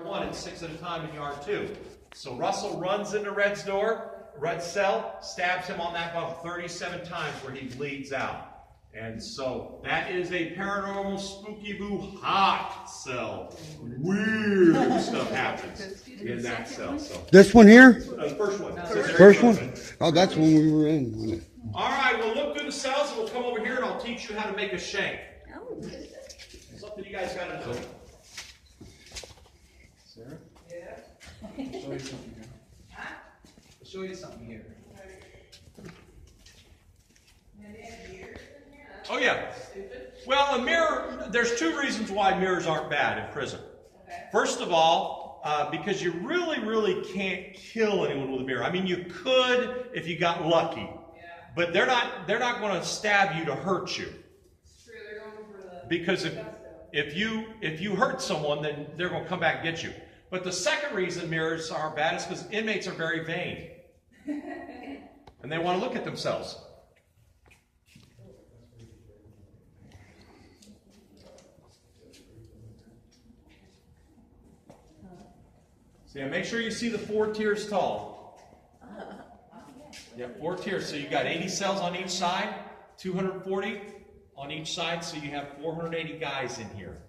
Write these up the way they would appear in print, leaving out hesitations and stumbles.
1 and 6 at a time in yard 2. So Russell runs into Red's door, Red's cell, stabs him on that bump 37 times where he bleeds out. And so that is a paranormal spooky boo hot cell. Weird stuff happens in that cell. So this one here? the first one. First one? Oh, that's when we were in. All right, we'll look through the cells and we'll come over here and I'll teach you how to make a shank. Something you guys got to know. Sarah? Yeah? I'll show you something here. Huh? I'll show you something here. Oh yeah. Well, a mirror, there's 2 reasons why mirrors aren't bad in prison. First of all, because you really can't kill anyone with a mirror. I mean, you could if you got lucky. But they're not going to stab you to hurt you. It's true, they're going for the Because if you hurt someone, then they're going to come back and get you. But the second reason mirrors are bad is because inmates are very vain. And they want to look at themselves. So yeah, make sure you see the 4 tiers tall. Yeah, 4 tiers. So you got 80 cells on each side, 240 on each side, so you have 480 guys in here.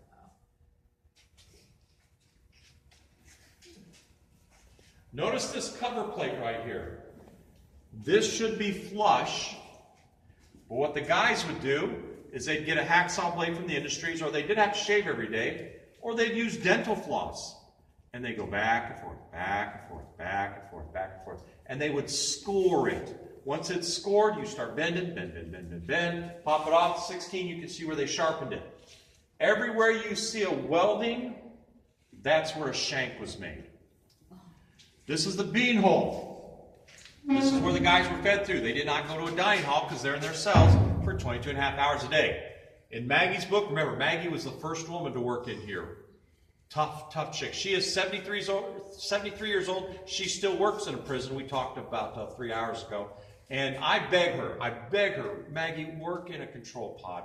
Notice this cover plate right here. This should be flush, but what the guys would do is they'd get a hacksaw blade from the industries, or they did have to shave every day, or they'd use dental floss. And they go back and forth, back and forth, back and forth, back and forth. And they would score it. Once it's scored, you start bending, bend, pop it off. 16, you can see where they sharpened it. Everywhere you see a welding, that's where a shank was made. This is the bean hole. This is where the guys were fed through. They did not go to a dining hall because they're in their cells for 22 and a half hours a day. In Maggie's book, remember, Maggie was the first woman to work in here. Tough chick. She is 73 years old. She still works in a prison. We talked about 3 hours ago. And I beg her, Maggie, work in a control pod,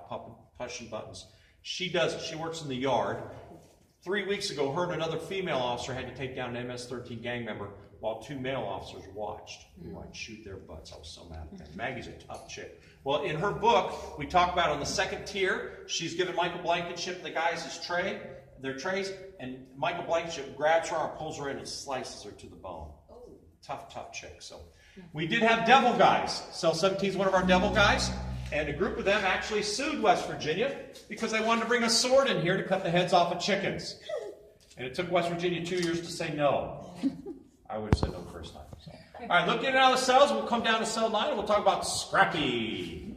pushing buttons. She does it. She works in the yard. 3 weeks ago, her and another female officer had to take down an MS-13 gang member while 2 male officers watched. I'd shoot their butts. I was so mad at that. Maggie's a tough chick. Well, in her book, we talk about on the 2nd tier, she's given Michael Blankenship and the guys their trays, and Michael Blankenship grabs her arm, pulls her in, and slices her to the bone. Tough chick. So we did have devil guys. Cell 17 is one of our devil guys, and a group of them actually sued West Virginia because they wanted to bring a sword in here to cut the heads off of chickens. And it took West Virginia 2 years to say no. I would have said no first time. So. All right, looking at all the cells, we'll come down to cell 9 and we'll talk about Scrappy.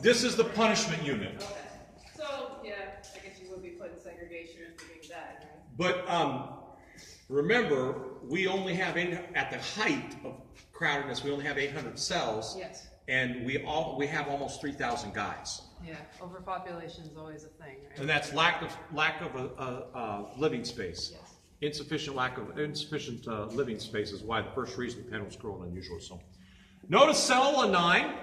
This is the punishment unit. Okay. So, yeah, I guess you would be put in segregation if you're being bad, right? But remember, we only have, at the height of crowdedness, we only have 800 cells. Yes. And we have almost 3,000 guys. Yeah, overpopulation is always a thing, right? And that's lack of living space. Yes. Insufficient living space is why the first reason the pen was cruel and unusual. So, notice cell 9.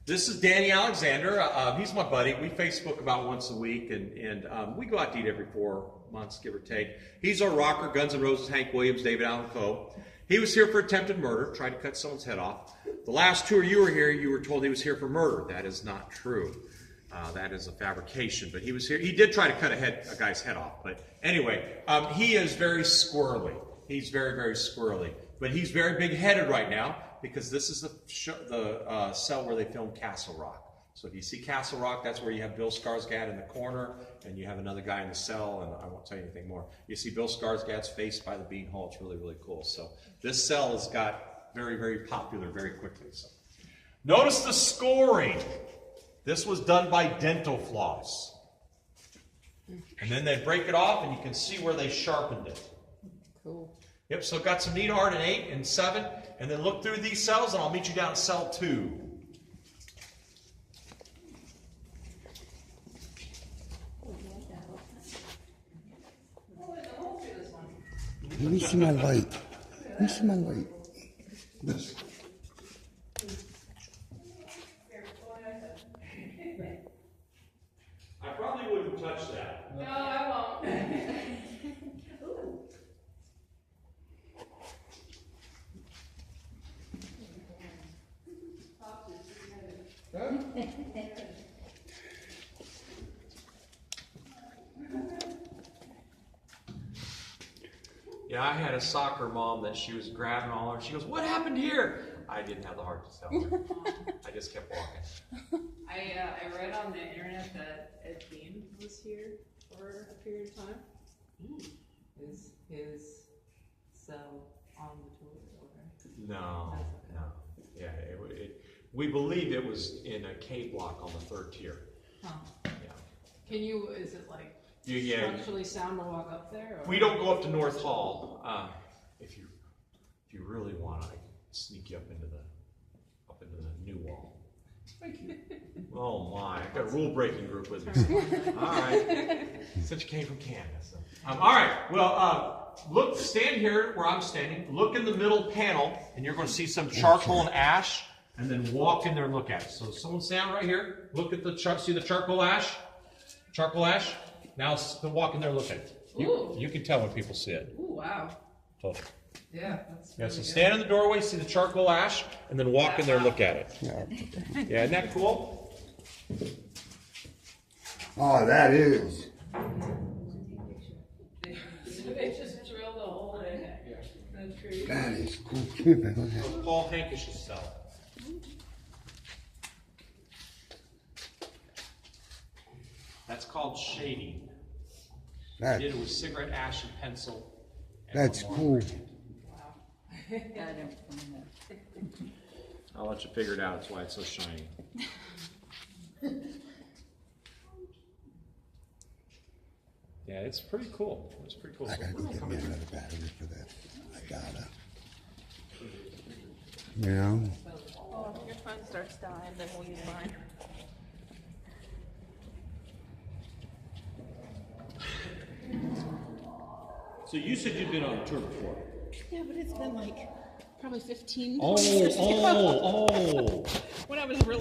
This is Danny Alexander. He's my buddy. We Facebook about once a week, and we go out to eat every 4 months, give or take. He's our rocker, Guns N' Roses, Hank Williams, David Allen Coe. He was here for attempted murder, tried to cut someone's head off. The last tour you were here, you were told he was here for murder. That is not true. That is a fabrication. But he was here. He did try to cut a guy's head off. But anyway, he is very squirrely. He's very squirrely. But he's very big-headed right now, because this is the cell where they filmed Castle Rock. So if you see Castle Rock, that's where you have Bill Skarsgård in the corner, and you have another guy in the cell, and I won't tell you anything more. You see Bill Skarsgård's face by the bean hole. It's really cool. So this cell has got very popular very quickly. So notice the scoring. This was done by dental floss. And then they break it off, and you can see where they sharpened it. Cool. Yep, so got some neat art in 8 and 7, and then look through these cells, and I'll meet you down at cell 2. Let me see my light. Let me see my light. This. I probably wouldn't touch that. No, I won't. Yeah, I had a soccer mom that she was grabbing all her. She goes, "What happened here?" I didn't have the heart to tell her. I just kept walking. I read on the internet that Ed Gein was here for a period of time. His cell on the toilet, right? No. Yeah, we believe it was in a K block on the 3rd tier. Huh. Yeah. Can you, is it like Yeah. structurally sound to walk up there? Or? We don't go up to North Hall. If you really want, I can sneak you up into the new wall. Thank you. Oh my! I've got a rule breaking group with me. All right. Since you came from Canada. So. All right. Well, stand here where I'm standing. Look in the middle panel, and you're going to see some charcoal and ash. And then walk in there and look at it. So someone stand right here. Look at the see the charcoal ash. Charcoal ash. Now walk in there and look at it. You can tell when people see it. Ooh, wow. Totally. Yeah, that's Yeah, really so good. stand in the doorway, see the charcoal ash, and then walk in there and look at it. Yeah. Yeah, isn't that cool? Oh, that is. They just drilled a hole in the tree. That is cool. Come here, babe. Look at that. Paul Hankish's cell. That's called shading. He That, did it with cigarette ash and pencil. And that's one cool. more. I don't find that. I'll let you figure it out. That's why it's so shiny. Yeah, it's pretty cool. It's pretty cool. I gotta go get me another battery for that. I gotta. You know? Oh, if your phone starts dying, then we'll use mine. So you said you'd been on a tour before. Yeah, but it's been like probably 15 Oh, years ago oh. when I was really